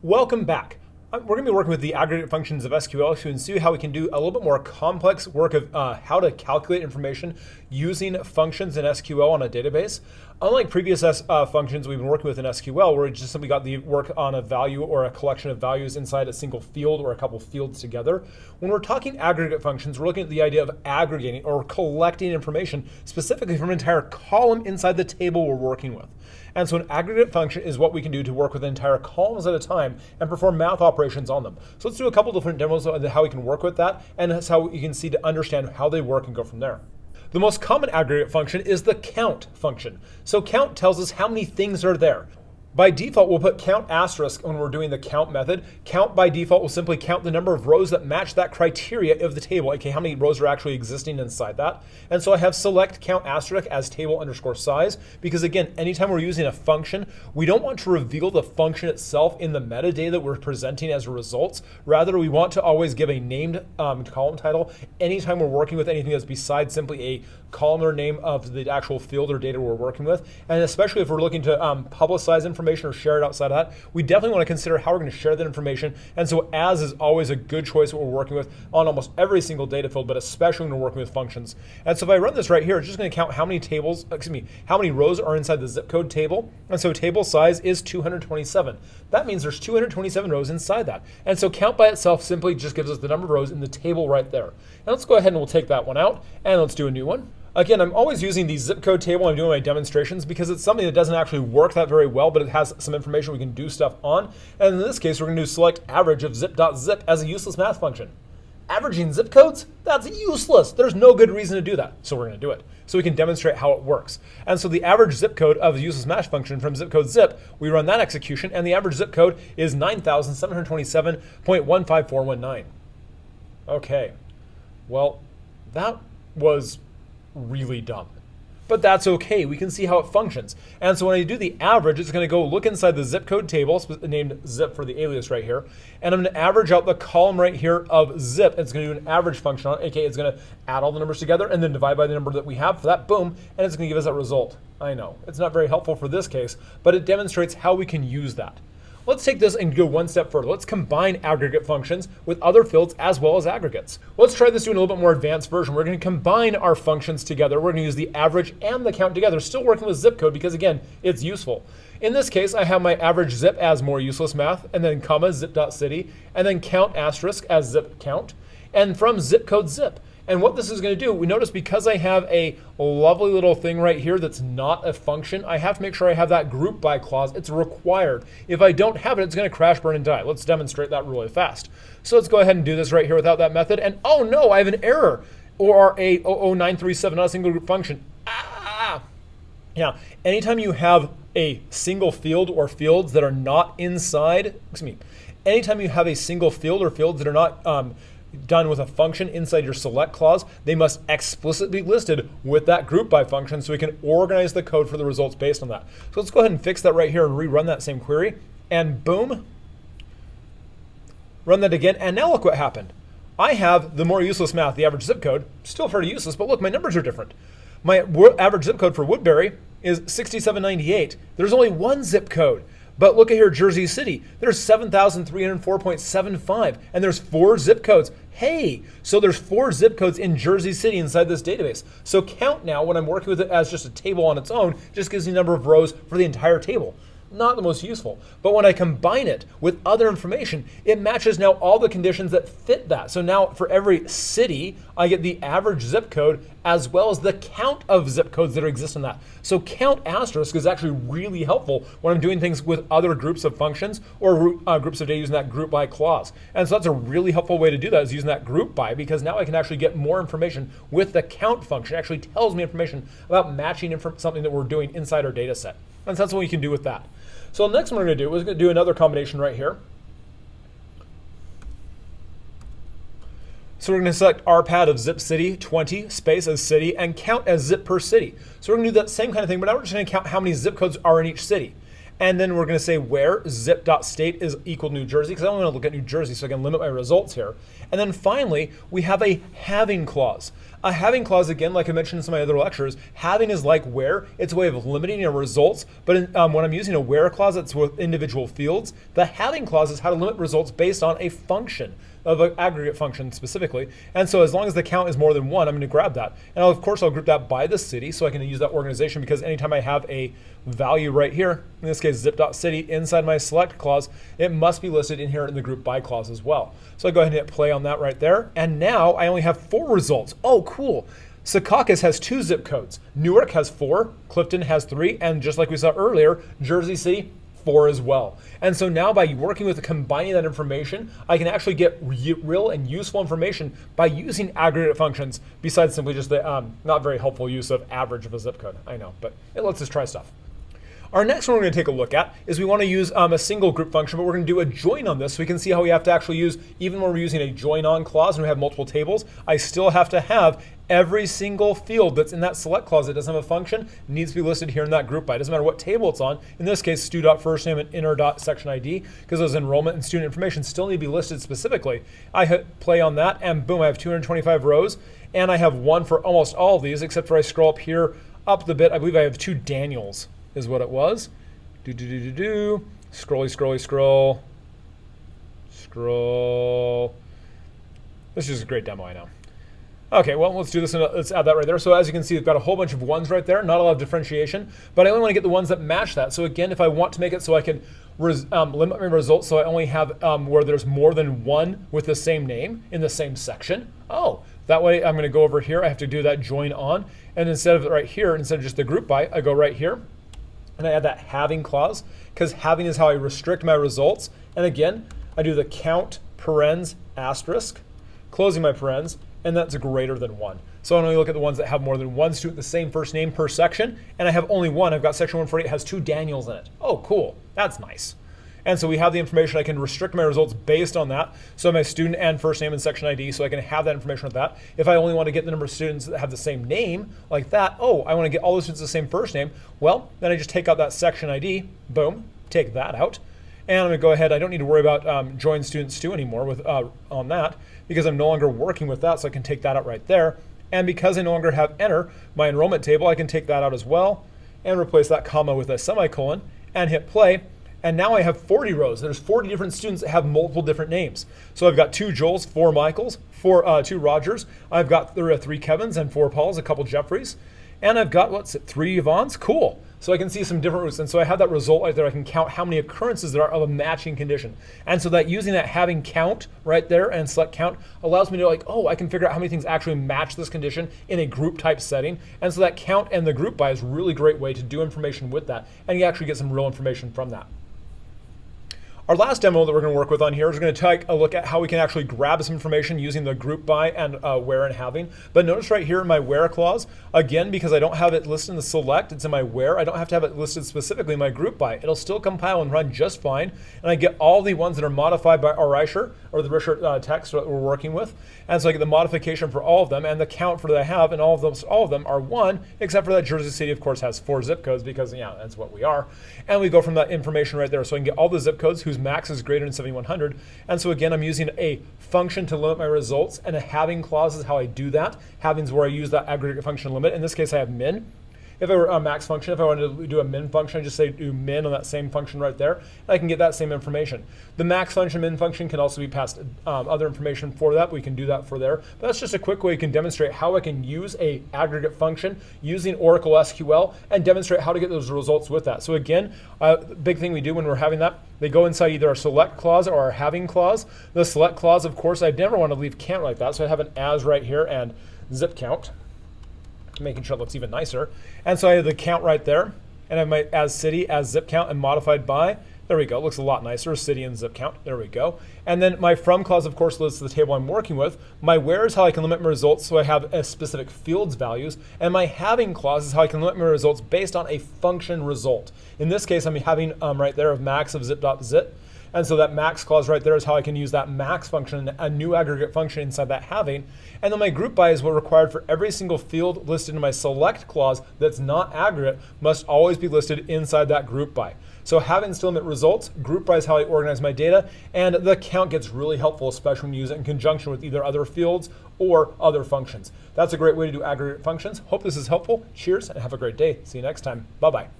Welcome back. We're going to be working with the aggregate functions of SQL to see how we can do a little bit more complex work of how to calculate information using functions in SQL on a database. Unlike previous functions we've been working with in SQL, where we just simply got the work on a value or a collection of values inside a single field or a couple fields together. When we're talking aggregate functions, we're looking at the idea of aggregating or collecting information specifically from an entire column inside the table we're working with. And so an aggregate function is what we can do to work with entire columns at a time and perform math operations on them. So let's do a couple different demos of how we can work with that, and that's how you can see to understand how they work and go from there. The most common aggregate function is the count function. So count tells us how many things are there. By default, we'll put count asterisk when we're doing the count method. Count by default will simply count the number of rows that match that criteria of the table. Okay, how many rows are actually existing inside that? And so I have select count asterisk as table underscore size, because again, anytime we're using a function, we don't want to reveal the function itself in the metadata that we're presenting as results. Rather, we want to always give a named column title anytime we're working with anything that's besides simply a columnar name of the actual field or data we're working with. And especially if we're looking to publicize information or share it outside of that, we definitely want to consider how we're going to share that information. And so as is always a good choice what we're working with on almost every single data field, but especially when we're working with functions. And so if I run this right here, it's just going to count how many rows are inside the zip code table. And so table size is 227. That means there's 227 rows inside that. And so count by itself simply just gives us the number of rows in the table right there. And let's go ahead and we'll take that one out and let's do a new one. Again, I'm always using the zip code table when I'm doing my demonstrations because it's something that doesn't actually work that very well, but it has some information we can do stuff on. And in this case, we're going to do select average of zip.zip as a useless math function. Averaging zip codes? That's useless. There's no good reason to do that. So we're going to do it. So we can demonstrate how it works. And so the average zip code of the useless math function from zip code zip, we run that execution, and the average zip code is 9,727.15419. Okay. Well, that was really dumb. But that's okay. We can see how it functions. And so when I do the average, it's going to go look inside the zip code table, named zip for the alias right here, and I'm going to average out the column right here of zip. It's going to do an average function on it, aka it's going to add all the numbers together and then divide by the number that we have for that, boom, and it's going to give us that result. I know, it's not very helpful for this case, but it demonstrates how we can use that. Let's take this and go one step further. Let's combine aggregate functions with other fields as well as aggregates. Let's try this doing a little bit more advanced version. We're going to combine our functions together. We're going to use the average and the count together, still working with zip code because, again, it's useful. In this case, I have my average zip as more useless math, and then comma zip.city, and then count asterisk as zip count, and from zip code zip. And what this is going to do, we notice because I have a lovely little thing right here that's not a function, I have to make sure I have that group by clause. It's required. If I don't have it, it's going to crash, burn, and die. Let's demonstrate that really fast. So let's go ahead and do this right here without that method. And oh no, I have an error. Or a 00937, not a single group function. Yeah, anytime you have a single field or fields that are not inside, anytime you have a single field or fields that are not done with a function inside your select clause, they must explicitly be listed with that group by function so we can organize the code for the results based on that. So let's go ahead and fix that right here and rerun that same query. And boom, run that again. And now look what happened. I have the more useless math, the average zip code, still fairly useless, but look, my numbers are different. My average zip code for Woodbury is 6798. There's only one zip code. But look at here, Jersey City. There's 7,304.75, and there's 4 zip codes. Hey, so there's 4 zip codes in Jersey City inside this database. So count now, when I'm working with it as just a table on its own, just gives me the number of rows for the entire table. Not the most useful. But when I combine it with other information, it matches now all the conditions that fit that. So now for every city, I get the average zip code as well as the count of zip codes that exist in that. So count asterisk is actually really helpful when I'm doing things with other groups of functions or groups of data using that group by clause. And so that's a really helpful way to do that, is using that group by, because now I can actually get more information with the count function. It actually tells me information about matching something that we're doing inside our data set. And so that's what we can do with that. So the next one we're going to do is going to do another combination right here. So we're going to select rpad of zip city 20 space as city and count as zip per city. So we're going to do that same kind of thing, but now we're just going to count how many zip codes are in each city. And then we're going to say where zip.state is equal to New Jersey, because I only want to look at New Jersey so I can limit my results here. And then finally, we have a having clause. A having clause, again, like I mentioned in some of my other lectures, having is like where. It's a way of limiting your results. But when I'm using a where clause, it's with individual fields. The having clause is how to limit results based on a function, of an aggregate function specifically. And so as long as the count is more than one, I'm going to grab that. And of course, I'll group that by the city so I can use that organization, because anytime I have a value right here, in this case zip.city, inside my select clause, it must be listed in here in the group by clause as well. So I go ahead and hit play on that right there. And now I only have 4 results. Oh, cool. Secaucus has 2 zip codes. Newark has 4, Clifton has 3, and just like we saw earlier, Jersey City, 4 as well. And so now by working with combining that information, I can actually get real and useful information by using aggregate functions, besides simply just the not very helpful use of average of a zip code. I know, but it lets us try stuff. Our next one we're going to take a look at is we want to use a single group function, but we're going to do a join on this so we can see how we have to actually use, even when we're using a join on clause and we have multiple tables, I still have to have every single field that's in that select clause that doesn't have a function needs to be listed here in that group by. It doesn't matter what table it's on. In this case, stu.firstname and inner.section ID, because those enrollment and student information still need to be listed specifically. I hit play on that, and boom, I have 225 rows, and I have 1 for almost all of these, except for I scroll up here, up the bit, I believe I have 2 Daniels. Is what it was. Scroll. This is just a great demo, I know. Okay, well, let's do this and let's add that right there. So as you can see, we've got a whole bunch of 1s right there, not a lot of differentiation, but I only want to get the ones that match that. So again, if I want to make it so I can limit my results so I only have where there's more than 1 with the same name in the same section. Oh, that way I'm going to go over here. I have to do that join on. And instead of right here, instead of just the group by, I go right here. And I add that having clause, because having is how I restrict my results. And again, I do the count parens asterisk, closing my parens, and that's greater than 1. So I only look at the ones that have more than 1 student, the same first name per section, and I have only 1. I've got section 148 has 2 Daniels in it. Oh, cool. That's nice. And so we have the information. I can restrict my results based on that. So my student and first name and section ID, so I can have that information with that. If I only want to get the number of students that have the same name, like that, oh, I want to get all the students the same first name, well, then I just take out that section ID, boom, take that out. And I'm going to go ahead, I don't need to worry about join student stu anymore with on that, because I'm no longer working with that, so I can take that out right there. And because I no longer have enter, my enrollment table, I can take that out as well, and replace that comma with a semicolon, and hit play. And now I have 40 rows. There's 40 different students that have multiple different names. So I've got 2 Joels, 4 Michaels, 2 Rogers. I've got 3 Kevins and 4 Pauls, a couple Jeffreys. And I've got, 3 Yvonnes? Cool. So I can see some different routes. And so I have that result right there. I can count how many occurrences there are of a matching condition. And so that using that having count right there and select count allows me to I can figure out how many things actually match this condition in a group type setting. And so that count and the group by is a really great way to do information with that. And you actually get some real information from that. Our last demo that we're going to work with on here is going to take a look at how we can actually grab some information using the group by and where and having. But notice right here in my where clause, again, because I don't have it listed in the select, it's in my where. I don't have to have it listed specifically in my group by. It'll still compile and run just fine. And I get all the ones that are modified by our Reicher, or the Reicher text that we're working with. And so I get the modification for all of them and the count for that I have, and all of them are 1, except for that Jersey City, of course, has 4 zip codes because, yeah, that's what we are. And we go from that information right there. So I can get all the zip codes whose max is greater than 7,100. And so again, I'm using a function to limit my results, and a having clause is how I do that. Having is where I use that aggregate function limit. In this case, I have min. If I were a max function, if I wanted to do a min function, I just say do min on that same function right there, and I can get that same information. The max function, min function can also be passed other information for that, but we can do that for there. But that's just a quick way you can demonstrate how I can use a aggregate function using Oracle SQL and demonstrate how to get those results with that. So again, the big thing we do when we're having that, they go inside either our select clause or our having clause. The select clause, of course, I never want to leave count like that, so I have an as right here and zip count, making sure it looks even nicer. And so I have the count right there, and I have my as city, as zip count, and modified by. There we go. Looks a lot nicer. City and zip count. There we go. And then my from clause, of course, lists the table I'm working with. My where is how I can limit my results, so I have a specific fields values. And my having clause is how I can limit my results based on a function result. In this case, I'm having right there of max of zip.zip. And so that max clause right there is how I can use that max function, a new aggregate function inside that having. And then my group by is what required for every single field listed in my select clause that's not aggregate must always be listed inside that group by. So having still limit results, group by is how I organize my data, and the count gets really helpful, especially when you use it in conjunction with either other fields or other functions. That's a great way to do aggregate functions. Hope this is helpful. Cheers and have a great day. See you next time. Bye-bye.